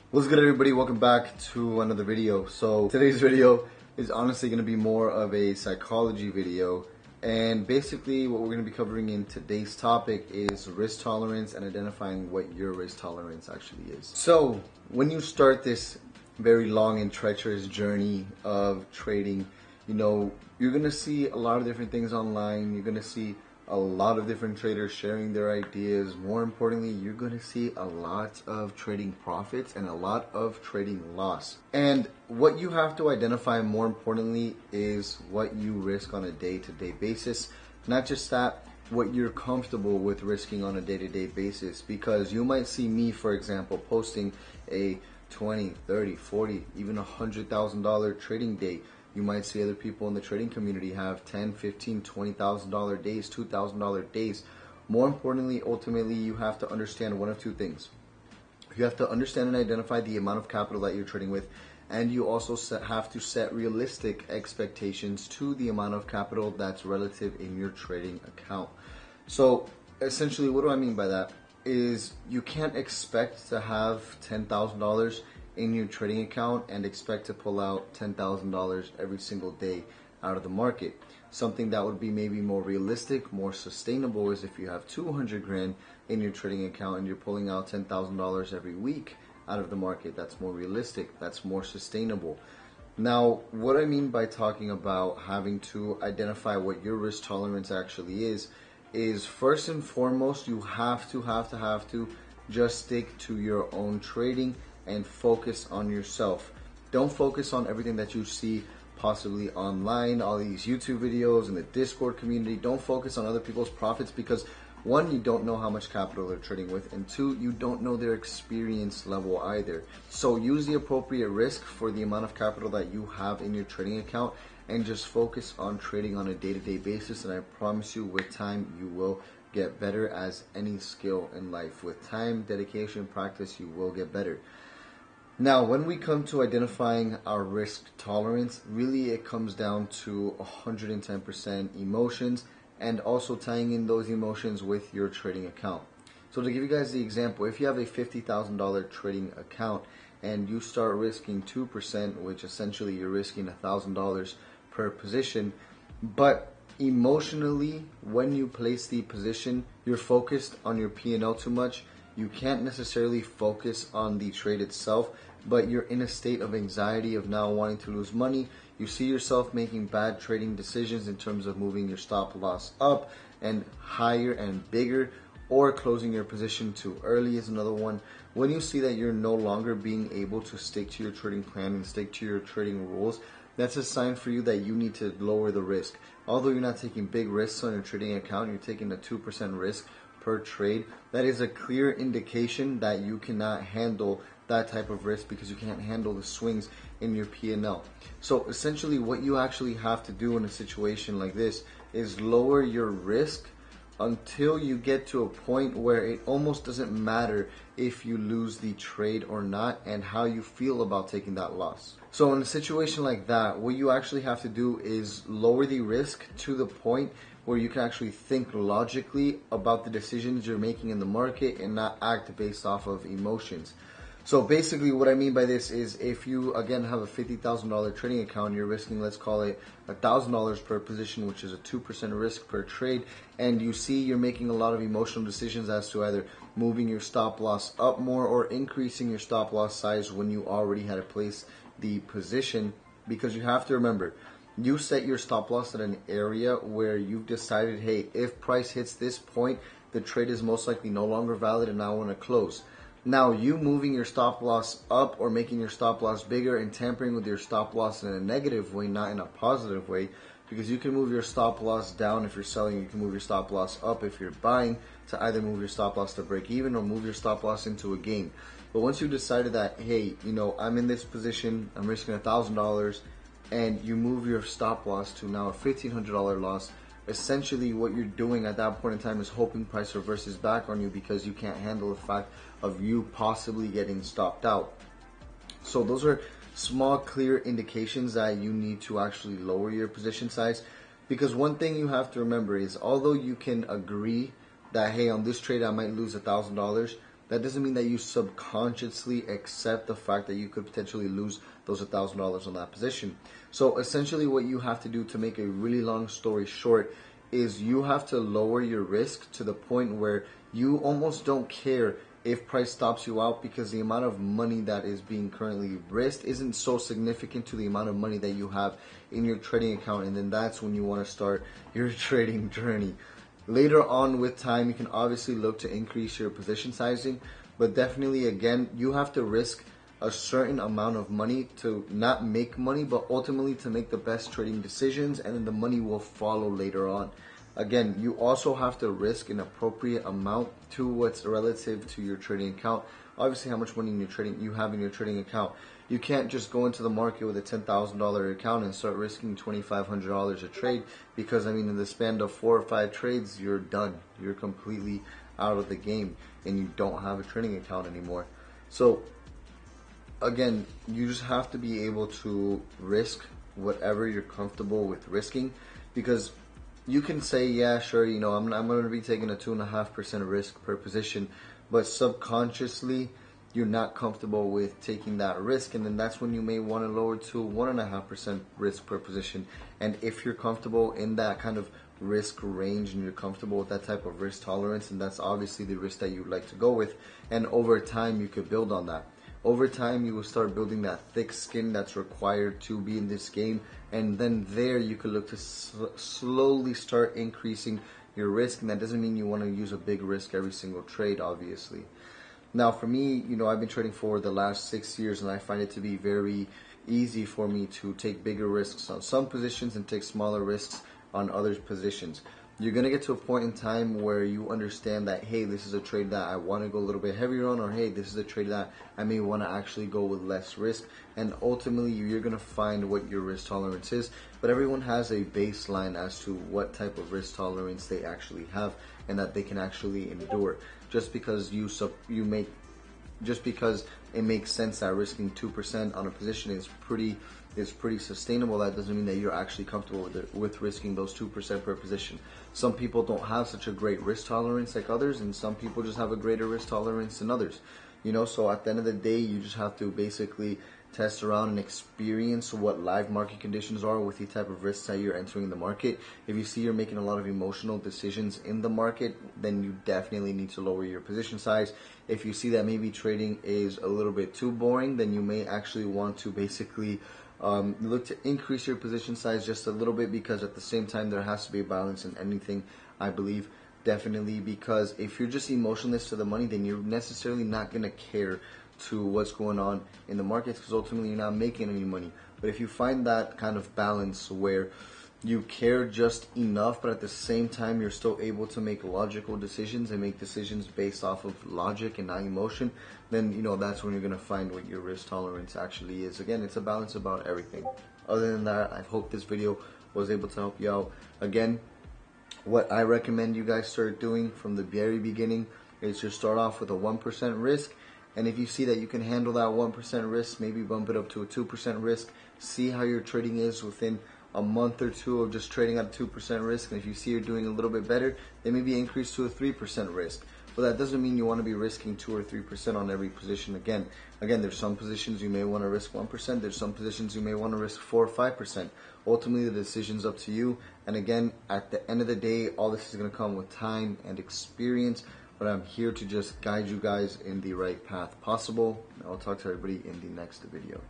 What's good, everybody? Welcome back to another video. So today's video is honestly going to be more of a psychology video, and basically what we're going to be covering in today's topic is risk tolerance and identifying what your risk tolerance actually is. So when you start this very long and treacherous journey of trading, you're going to see a lot of different things online. You're going to see a lot of different traders sharing their ideas. More importantly, you're going to see a lot of trading profits and a lot of trading loss. And what you have to identify, more importantly, is what you risk on a day-to-day basis. Not just that, what you're comfortable with risking on a day-to-day basis. Because you might see me, for example, posting a 20, 30, 40, even $100,000 trading day. You might see other people in the trading community have $10, $15, $20,000 days, $2,000 days. More importantly, ultimately, you have to understand one of two things. You have to understand and identify the amount of capital that you're trading with, and you also have to set realistic expectations to the amount of capital that's relative in your trading account. So essentially, what do I mean by that? Is you can't expect to have $10,000 in your trading account and expect to pull out $10,000 every single day out of the market. Something that would be maybe more realistic, more sustainable, is if you have 200 grand in your trading account and you're pulling out $10,000 every week out of the market. That's more realistic, that's more sustainable. Now, what I mean by talking about having to identify what your risk tolerance actually is first and foremost, you have to just stick to your own trading and focus on yourself. Don't focus on everything that you see possibly online, all these YouTube videos in the Discord community. Don't focus on other people's profits because one, you don't know how much capital they're trading with, and two, you don't know their experience level either. So use the appropriate risk for the amount of capital that you have in your trading account and just focus on trading on a day-to-day basis, and I promise you, with time, you will get better. As any skill in life, with time, dedication, practice, you will get better. Now, when we come to identifying our risk tolerance, really it comes down to 110% emotions and also tying in those emotions with your trading account. So to give you guys the example, if you have a $50,000 trading account and you start risking 2%, which essentially you're risking $1,000 per position, but emotionally, when you place the position, you're focused on your P&L too much. You can't necessarily focus on the trade itself, but you're in a state of anxiety of now wanting to lose money. You see yourself making bad trading decisions in terms of moving your stop loss up and higher and bigger, or closing your position too early is another one. When you see that you're no longer being able to stick to your trading plan and stick to your trading rules, that's a sign for you that you need to lower the risk. Although you're not taking big risks on your trading account, you're taking a 2% risk per trade. That is a clear indication that you cannot handle that type of risk because you can't handle the swings in your P&L. So essentially what you actually have to do in a situation like this is lower your risk until you get to a point where it almost doesn't matter if you lose the trade or not and how you feel about taking that loss. So in a situation like that, what you actually have to do is lower the risk to the point where you can actually think logically about the decisions you're making in the market and not act based off of emotions. So basically what I mean by this is, if you again have a $50,000 trading account, you're risking, let's call it $1,000 per position, which is a 2% risk per trade, and you see you're making a lot of emotional decisions as to either moving your stop loss up more or increasing your stop loss size when you already had to place the position. Because you have to remember, you set your stop loss at an area where you've decided, hey, if price hits this point, the trade is most likely no longer valid and I want to close. Now, you moving your stop loss up or making your stop loss bigger and tampering with your stop loss in a negative way, not in a positive way, because you can move your stop loss down if you're selling, you can move your stop loss up if you're buying, to either move your stop loss to break even or move your stop loss into a gain. But once you decided that, hey, I'm in this position, I'm risking $1,000, and you move your stop loss to now a $1,500 loss, essentially what you're doing at that point in time is hoping price reverses back on you because you can't handle the fact of you possibly getting stopped out. So those are small, clear indications that you need to actually lower your position size. Because one thing you have to remember is, although you can agree that, hey, on this trade I might lose $1,000, that doesn't mean that you subconsciously accept the fact that you could potentially lose those $1,000 on that position. So essentially what you have to do, to make a really long story short, is you have to lower your risk to the point where you almost don't care if price stops you out, because the amount of money that is being currently risked isn't so significant to the amount of money that you have in your trading account. And then that's when you want to start your trading journey. Later on with time, you can obviously look to increase your position sizing, but definitely, again, you have to risk a certain amount of money to not make money, but ultimately to make the best trading decisions, and then the money will follow later on. Again, you also have to risk an appropriate amount to what's relative to your trading account. Obviously, how much money you have in your trading account. You can't just go into the market with a $10,000 account and start risking $2,500 a trade, because I mean, in the span of 4 or 5 trades, you're done. You're completely out of the game, and you don't have a trading account anymore. So again, you just have to be able to risk whatever you're comfortable with risking, because you can say, yeah, sure, you know, I'm going to be taking a 2.5% risk per position, but subconsciously you're not comfortable with taking that risk, and then that's when you may want to lower to 1.5% risk per position. And if you're comfortable in that kind of risk range and you're comfortable with that type of risk tolerance, and that's obviously the risk that you'd like to go with, and over time you could build on that. Over time, you will start building that thick skin that's required to be in this game, and then there you could look to slowly start increasing your risk. And that doesn't mean you want to use a big risk every single trade, obviously. Now, for me, you know, I've been trading for the last 6 years, and I find it to be very easy for me to take bigger risks on some positions and take smaller risks on other positions. You're going to get to a point in time where you understand that, hey, this is a trade that I want to go a little bit heavier on, or hey, this is a trade that I may want to actually go with less risk. And ultimately, you're going to find what your risk tolerance is. But everyone has a baseline as to what type of risk tolerance they actually have and that they can actually endure. Just because just because it makes sense that risking 2% on a position is pretty sustainable, that doesn't mean that you're actually comfortable with risking those 2% per position. Some people don't have such a great risk tolerance like others, and some people just have a greater risk tolerance than others. You know, so at the end of the day, you just have to basically test around and experience what live market conditions are with the type of risks that you're entering the market. If you see you're making a lot of emotional decisions in the market, then you definitely need to lower your position size. If you see that maybe trading is a little bit too boring, then you may actually want to basically look to increase your position size just a little bit, because at the same time there has to be a balance in anything, I believe. Definitely, because if you're just emotionless to the money, then you're necessarily not going to care to what's going on in the markets, because ultimately you're not making any money. But if you find that kind of balance where you care just enough, but at the same time you're still able to make logical decisions and make decisions based off of logic and not emotion, then you know that's when you're going to find what your risk tolerance actually is. Again, it's a balance about everything. Other than that, I hope this video was able to help you out. Again, what I recommend you guys start doing from the very beginning is to start off with a 1% risk. And if you see that you can handle that 1% risk, maybe bump it up to a 2% risk. See how your trading is within a month or two of just trading at a 2% risk. And if you see you're doing a little bit better, then maybe increase to a 3% risk. But that doesn't mean you want to be risking 2 or 3% on every position. Again, there's some positions you may want to risk 1%. There's some positions you may want to risk 4 or 5%. Ultimately, the decision's up to you. And again, at the end of the day, all this is going to come with time and experience. But I'm here to just guide you guys in the right path possible. I'll talk to everybody in the next video.